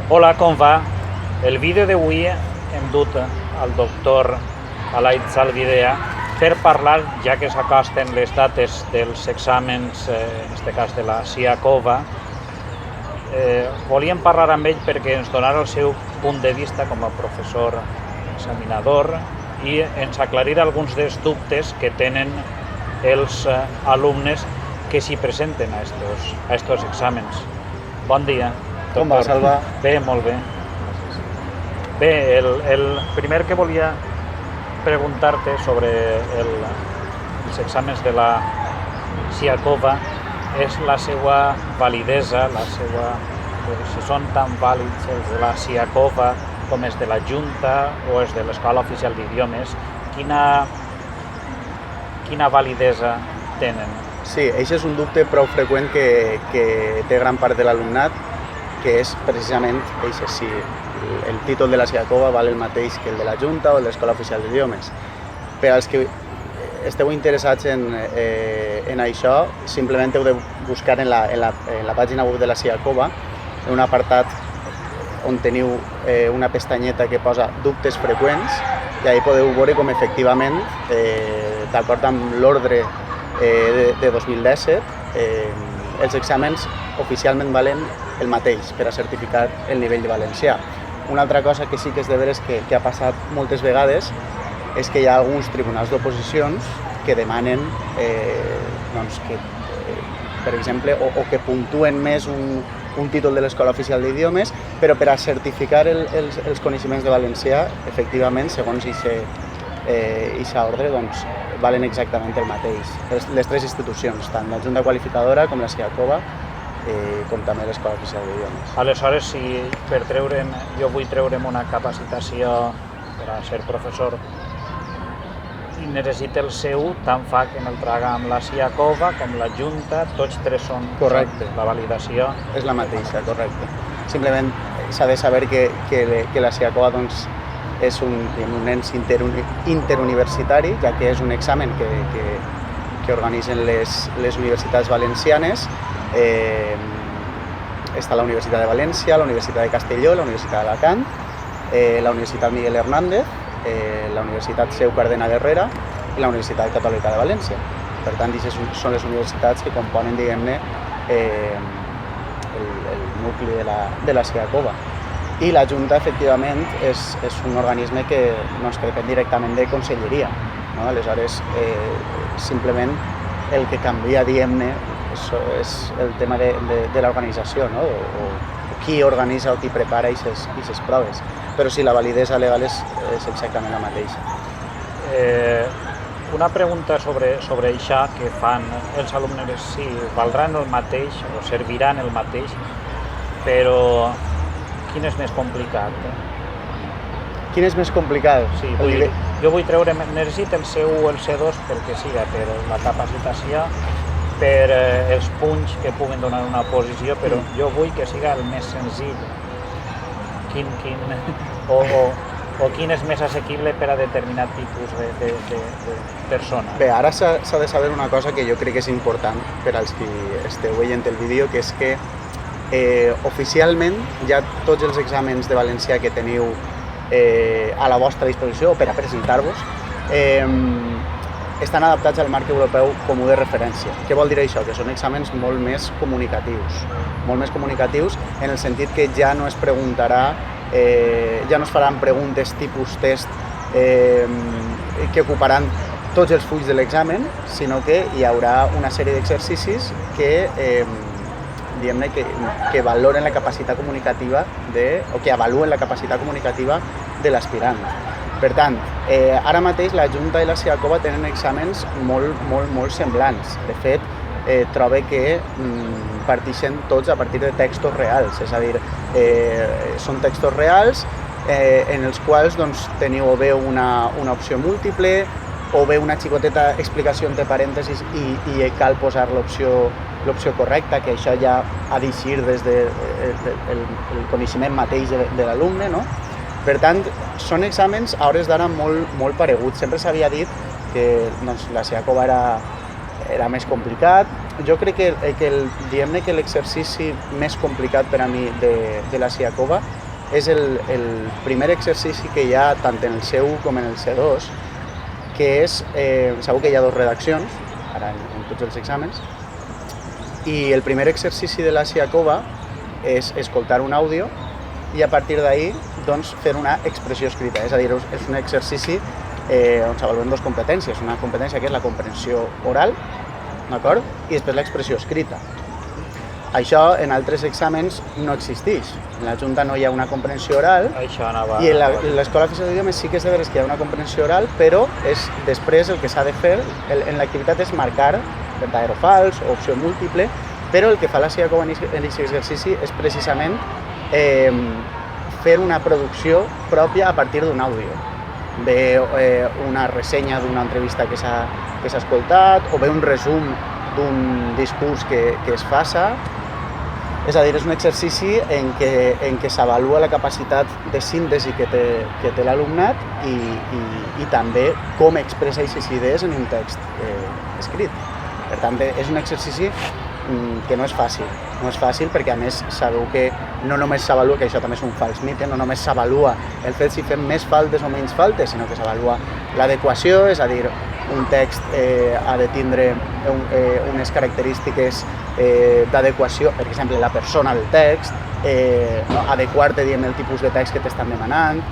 Hola, com va? El vídeo d'avui hem dut al doctor Alaid Zalbidea per parlar, ja que s'acosten les dates dels exàmens, en aquest cas de la SIACOVA. Volíem parlar amb ell perquè ens donara el seu punt de vista com a professor examinador i ens aclarir alguns dels dubtes que tenen els alumnes que s'hi presenten a estos exàmens. Bon dia, doctor. Com va, Salva? Bé, molt bé. Bé, el primer que volia preguntar-te sobre els exàmens de la SIACOVA és la seva validesa, si són tan vàlids els de la SIACOVA com els de la Junta o els de l'Escola Oficial d'Idiomes. Quina validesa tenen? Sí, això és un dubte prou freqüent que té gran part de l'alumnat, que és precisament si el títol de la SIACOVA val el mateix que el de la Junta o de l'Escola Oficial d'Idiomes. Per als que esteu interessats en això, simplement heu de buscar en la pàgina web de la SIACOVA un apartat on teniu una pestanyeta que posa dubtes freqüents i ahí podeu veure com efectivament, d'acord amb l'ordre de 2017, els exàmens oficialment valen el mateix per a certificar el nivell de valencià. Una altra cosa que sí que és de veres que ha passat moltes vegades és que hi ha alguns tribunals d'oposicions que demanen que, per exemple, o que puntuen més un títol de l'Escola Oficial d'Idiomes, però per a certificar els coneixements de valencià, efectivament, segons aquesta ordre, valen exactament el mateix. Les tres institucions, tant la Junta Qualificadora com la SIACOVA, com també l'Escola Oficial d'Idiomes. Aleshores, si jo vull treure'm una capacitació per a ser professor i necessita el seu, tant fa que me'l traga amb la SIACOVA com la Junta, tots tres són correcte. La validació És la mateixa, correcte. Simplement s'ha de saber que la SIACOVA és un ens interuniversitari, ja que és un examen que organitzen les universitats valencianes. Està la Universitat de València, la Universitat de Castelló, la Universitat d'Alacant, la Universitat Miguel Hernández, la Universitat Seu Cardenal Herrera i la Universitat Catòlica de València. Per tant, aquestes són les universitats que componen, diguem-ne, el nucli de la SIACOVA. I la Junta, efectivament, és un organisme que depèn directament de Conselleria. Aleshores, simplement el que canvia, diguem-ne, és el tema de l'organització, o qui organitza o qui prepara aquestes proves. Però sí, la validesa legal és exactament la mateixa. Una pregunta sobre això que fan els alumnes, sí, valdran el mateix o serviran el mateix, però quin és més complicat? Quin és més complicat? Sí, jo vull treure, necessito el C1 o el C2 pel que siga, per la capacitació, per els punys que puguen donar una posició, però jo vull que siga el més senzill. O quin és més assequible per a determinat tipus de persona? Bé, ara s'ha de saber una cosa que jo crec que és important per als que esteu veient el vídeo, que és que oficialment ja tots els exàmens de valencià que teniu a la vostra disposició o per a presentar-vos estan adaptats al marc europeu comú de referència. Què vol dir això? Que són exàmens molt més comunicatius en el sentit que ja no es preguntarà, ja no es faran preguntes tipus test que ocuparan tots els fulls de l'examen, sinó que hi haurà una sèrie d'exercicis que diguem-ne que valoren la capacitat comunicativa o que avaluen la capacitat comunicativa de l'aspirant. Per tant, ara mateix la Junta i la SIACOVA tenen exàmens molt semblants. De fet, trobo que parteixen tots a partir de textos reals, és a dir, són textos reals en els quals teniu o bé una opció múltiple o bé una xicoteta explicació entre parèntesis i cal posar l'opció correcta, que això ja ha d'eixir des del coneixement mateix de l'alumne, no? Per tant, són exàmens a hores d'ara molt pareguts. Sempre s'havia dit que la SIACOVA era més complicat. Jo crec diguem-ne que l'exercici més complicat per a mi de la Siakova és el primer exercici que hi ha tant en el C1 com en el C2, que és, sabeu que hi ha 2 redaccions, ara en tots els exàmens, i el primer exercici de la Siakova és escoltar un àudio i a partir d'ahir doncs, fer una expressió escrita, és a dir, és un exercici on s'avaluen 2 competències, una competència que és la comprensió oral, d'acord? I després l'expressió escrita. Això en altres exàmens no existeix. En la Junta no hi ha una comprensió oral i en l'Escola Oficial d'Idiomes sí que és de veres que hi ha una comprensió oral, però després el que s'ha de fer en l'activitat és marcar verdadero o fals o opció múltiple, però el que fa la Siakova en aquest exercici és precisament fer una producció pròpia a partir d'un àudio. Ve una ressenya d'una entrevista que s'ha escoltat o ve un resum d'un discurs que es faça. És a dir, és un exercici en què s'avalua la capacitat de síntesi que té l'alumnat i també com expressa aquestes idees en un text escrit. Per tant, és un exercici que no és fàcil. No és fàcil perquè, a més, sabeu que no només s'avalua, que això també és un fals mite, no només s'avalua el fet si fem més faltes o menys faltes, sinó que s'avalua l'adequació, és a dir, un text ha de tindre unes característiques d'adequació, per exemple, la persona del text, adequar-te, diguem, el tipus de text que t'estan demanant.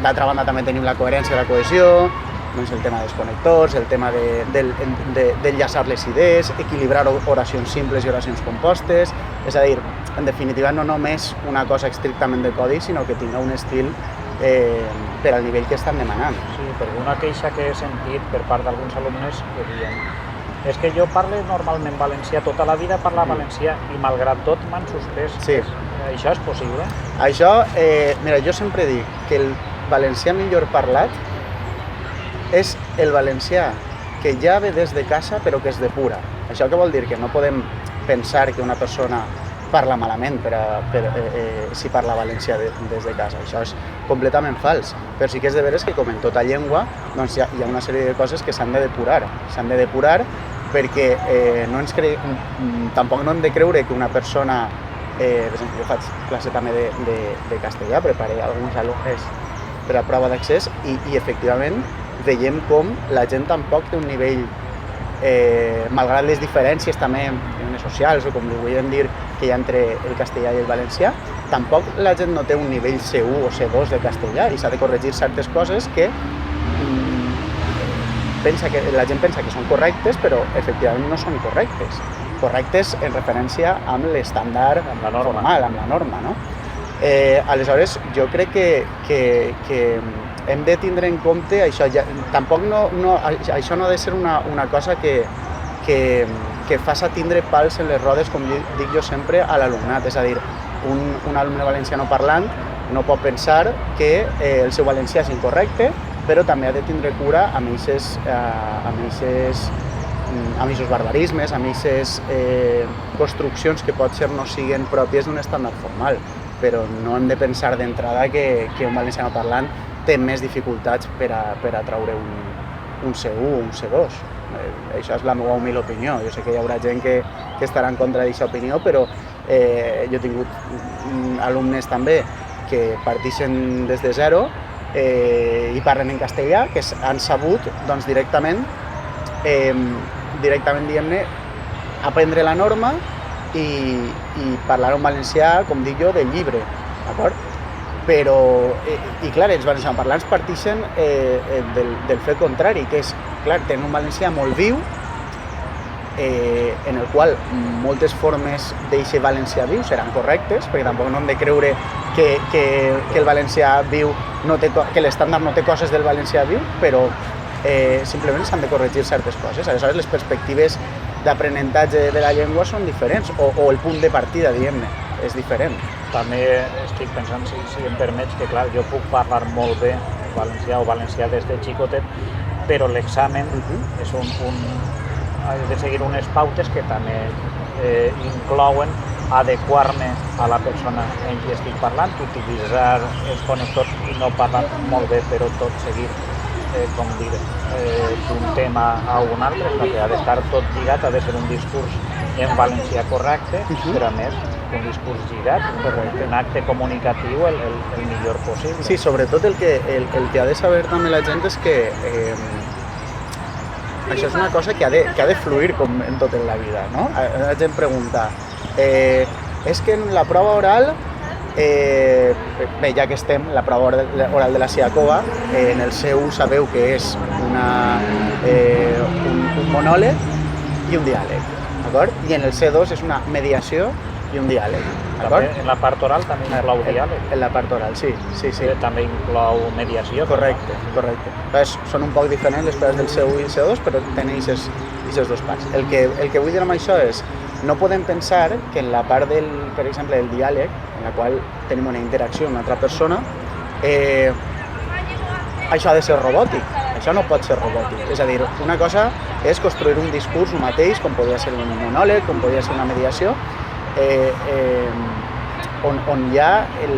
D'altra banda, també tenim la coherència i la cohesió, doncs el tema dels connectors, el tema d'enllaçar les idees, equilibrar oracions simples i oracions compostes, és a dir, en definitiva, no només una cosa estrictament de codi, sinó que tinga un estil per al nivell que estan demanant. Sí, perquè una queixa que he sentit per part d'alguns alumnes que diuen és que jo parlo normalment valencià, tota la vida parla valencià i malgrat tot m'han suspès. Sí. Això és possible? Això, mira, jo sempre dic que el valencià millor parlat és el valencià que ja ve des de casa però que es depura. Això què vol dir? Que no podem pensar que una persona parla malament si parla valencià des de casa. Això és completament fals. Però sí que és de veres que, com en tota llengua, doncs hi ha una sèrie de coses que s'han de depurar. S'han de depurar perquè tampoc no hem de creure que una persona... Per exemple, jo faig classe també de castellà, preparé alguns alumnes per a prova d'accés i efectivament veiem com la gent tampoc té un nivell, malgrat les diferències també socials o com li volem dir que hi ha entre el castellà i el valencià, tampoc la gent no té un nivell C1 o C2 de castellà i s'ha de corregir certes coses que la gent pensa que són correctes però efectivament no són correctes. Correctes en referència amb l'estàndard formal, amb la norma, no? Aleshores, jo crec que hem de tindre en compte això. Tampoc això no ha de ser una cosa que faci tindre pals en les rodes, com dic jo sempre, a l'alumnat. És a dir, un alumne valenciano parlant no pot pensar que el seu valencià és incorrecte, però també ha de tindre cura amb aquests barbarismes, amb aquestes construccions que potser no siguin pròpies d'un estàndard formal. Però no hem de pensar d'entrada que un valenciano parlant té més dificultats per a treure un C1 o un C2. Això és la meva humil opinió. Jo sé que hi haurà gent que estarà en contra d'aquesta opinió, però jo he tingut alumnes també que partixen des de zero i parlen en castellà, que han sabut doncs, directament, diguem-ne, aprendre la norma i parlar en valencià, com dic jo, del llibre, d'acord? Però, i clar, els valencianoparlants partixen del fet contrari, que és, clar, tenen un valencià molt viu, en el qual moltes formes d'aquest valencià viu seran correctes, perquè tampoc no hem de creure que el valencià viu, que l'estàndard no té coses del valencià viu, però simplement s'han de corregir certes coses. Aleshores, les perspectives d'aprenentatge de la llengua són diferents, o el punt de partida, diguem-ne, és diferent. També estic pensant, si em permets, que clar, jo puc parlar molt bé valencià o valencià des de xicotet, però l'examen és he de seguir unes pautes que també inclouen adequar-me a la persona en qui estic parlant, utilitzar els connectors i no parlar molt bé, però tot seguir com dir, d'un tema a un altre, sinó que ha d'estar tot lligat, ha de ser un discurs en valencià correcte, però a més un discurs lligat, un acte comunicatiu el millor possible. Sí, sobretot el que ha de saber també la gent és que això és una cosa que ha de fluir com en tot en la vida, no? La gent pregunta, és que en la prova oral, bé, ja que estem, la prova oral de la SIACOVA, en el seu sabeu que és un monòleg i un diàleg, d'acord? I en el C2 és una mediació i un diàleg, d'acord? En la part oral també inclou diàleg. En la part oral, sí. També inclou mediació. Correcte. Llavors, són un poc diferents les proves del C1 i el C2, però tenen aquestes dues parts. El que vull dir amb això és, no podem pensar que en la part per exemple, del diàleg, en la qual tenim una interacció amb una altra persona, això ha de ser robòtic. Això no pot ser robòtic. És a dir, una cosa és construir un discurs mateix, com podria ser un monòleg, com podria ser una mediació, on hi ha el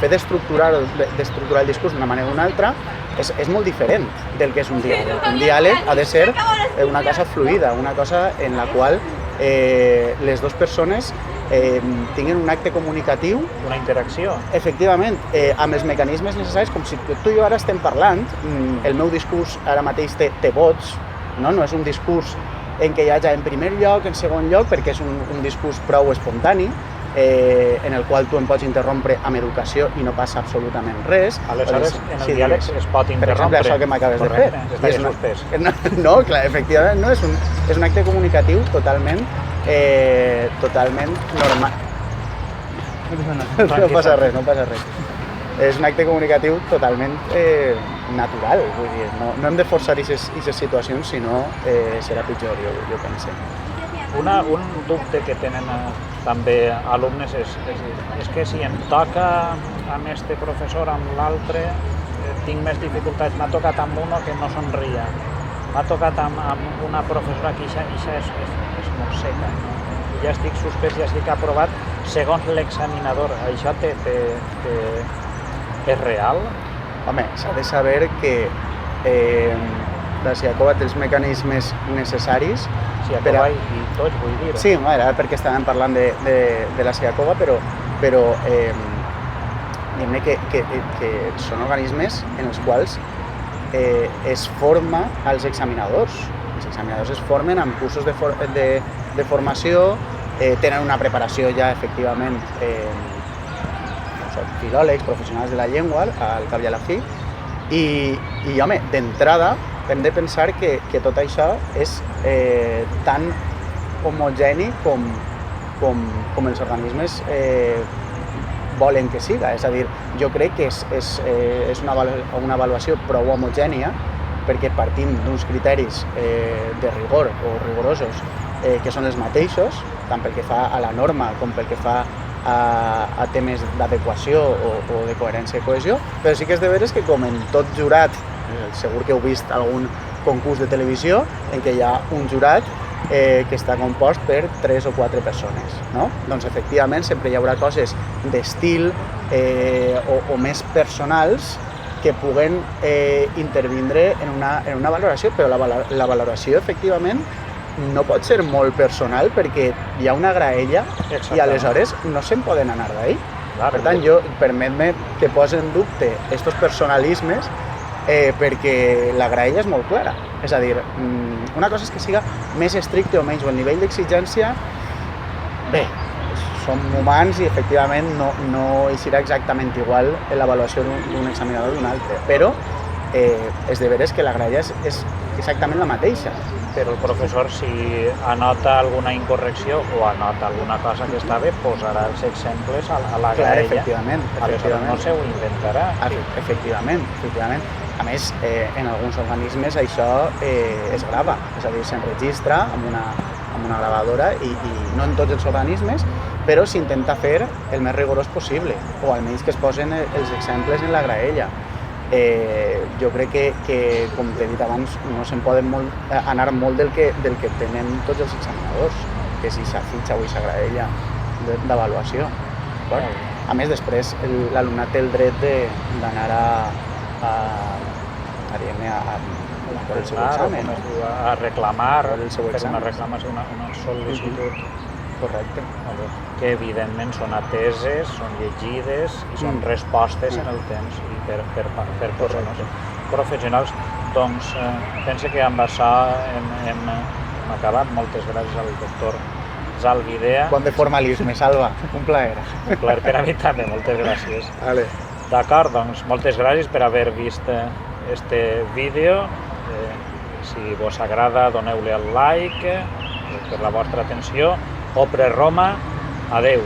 fet d'estructurar el discurs d'una manera o d'una altra és molt diferent del que és un diàleg. Un diàleg ha de ser una cosa fluida, una cosa en la qual les dues persones tinguin un acte comunicatiu. Una interacció. Efectivament, amb els mecanismes necessaris, com si tu i jo ara estem parlant, el meu discurs ara mateix té vots, no és un discurs en què hi hagi en primer lloc, en segon lloc, perquè és un discurs prou espontani, en el qual tu em pots interrompre amb educació i no passa absolutament res. Aleshores, en el diàleg es pot interrompre. Per exemple, això que m'acabes de fer. Està suspès. No, clar, efectivament, no, és un acte comunicatiu totalment normal. No passa res. És un acte comunicatiu totalment natural, vull dir, no hem de forçar aquestes situacions, sinó serà pitjor, jo penso. Un dubte que tenen també alumnes és que si em toca amb este professor, amb l'altre, tinc més dificultats. M'ha tocat amb uno que no somria, m'ha tocat amb una professora que ixa és molt seca, no? Ja estic suspès, ja estic aprovat segons l'examinador. Això és real? Home, s'ha de saber que la SIACOVA té els mecanismes necessaris. SIACOVA i tots, vull dir. Sí, era perquè estàvem parlant de la SIACOVA, però diguem-ne que són organismes en els quals es forma als examinadors. Els examinadors es formen amb cursos de formació, tenen una preparació ja efectivament, són filòlegs, professionals de la llengua, al cap i a la fi, i home, d'entrada hem de pensar que tot això és tan homogeni com els organismes volen que siga. És a dir, jo crec que és una avaluació prou homogènia perquè partim d'uns criteris de rigor o rigorosos que són els mateixos, tant pel que fa a la norma com pel que fa a temes d'adequació o de coherència i cohesió, però sí que és de veres que com en tot jurat, segur que heu vist algun concurs de televisió en què hi ha un jurat que està compost per 3 o 4 persones, no? Doncs efectivament sempre hi haurà coses d'estil o més personals que puguen intervindre en una valoració, però la valoració efectivament no pot ser molt personal perquè hi ha una graella i aleshores no se'n poden anar d'ahí. Per tant, permet-me que posi en dubte aquests personalismes perquè la graella és molt clara. És a dir, una cosa és que siga més estricte o menys, o el nivell d'exigència, bé, som humans i efectivament no serà exactament igual l'avaluació d'un examinador d'un altre, però és de veres que la graella és exactament la mateixa. Però el professor, si anota alguna incorrecció o anota alguna cosa que està bé, posarà els exemples a la graella. Efectivament. Aleshores no se ho inventarà. Efectivament. A més, en alguns organismes això es grava, és a dir, s'enregistra amb una gravadora i no en tots els organismes, però s'intenta fer el més rigorós possible, o almenys que es posen els exemples en la graella. Jo crec que, com t'he dit abans, no se'n poden anar molt del que tenen tots els examinadors, que és aquesta fitxa o aquesta graella d'avaluació. A més, després l'alumnat té el dret d'anar a anirem a per el seu examen. A reclamar, Per el seu fer una examen. reclamació, una sol·licitud, Correcte. que evidentment són ateses, són llegides i són respostes en el temps i per persones professionals. Doncs pense que amb això hem acabat. Moltes gràcies al doctor Zalbidea. Quant de formalisme, Salva. Un plaer. Un plaer per a mi també, moltes gràcies. Vale. D'acord, doncs moltes gràcies per haver vist este vídeo. Si vos agrada, doneu-li al like per la vostra atenció. Opre Roma, adeu.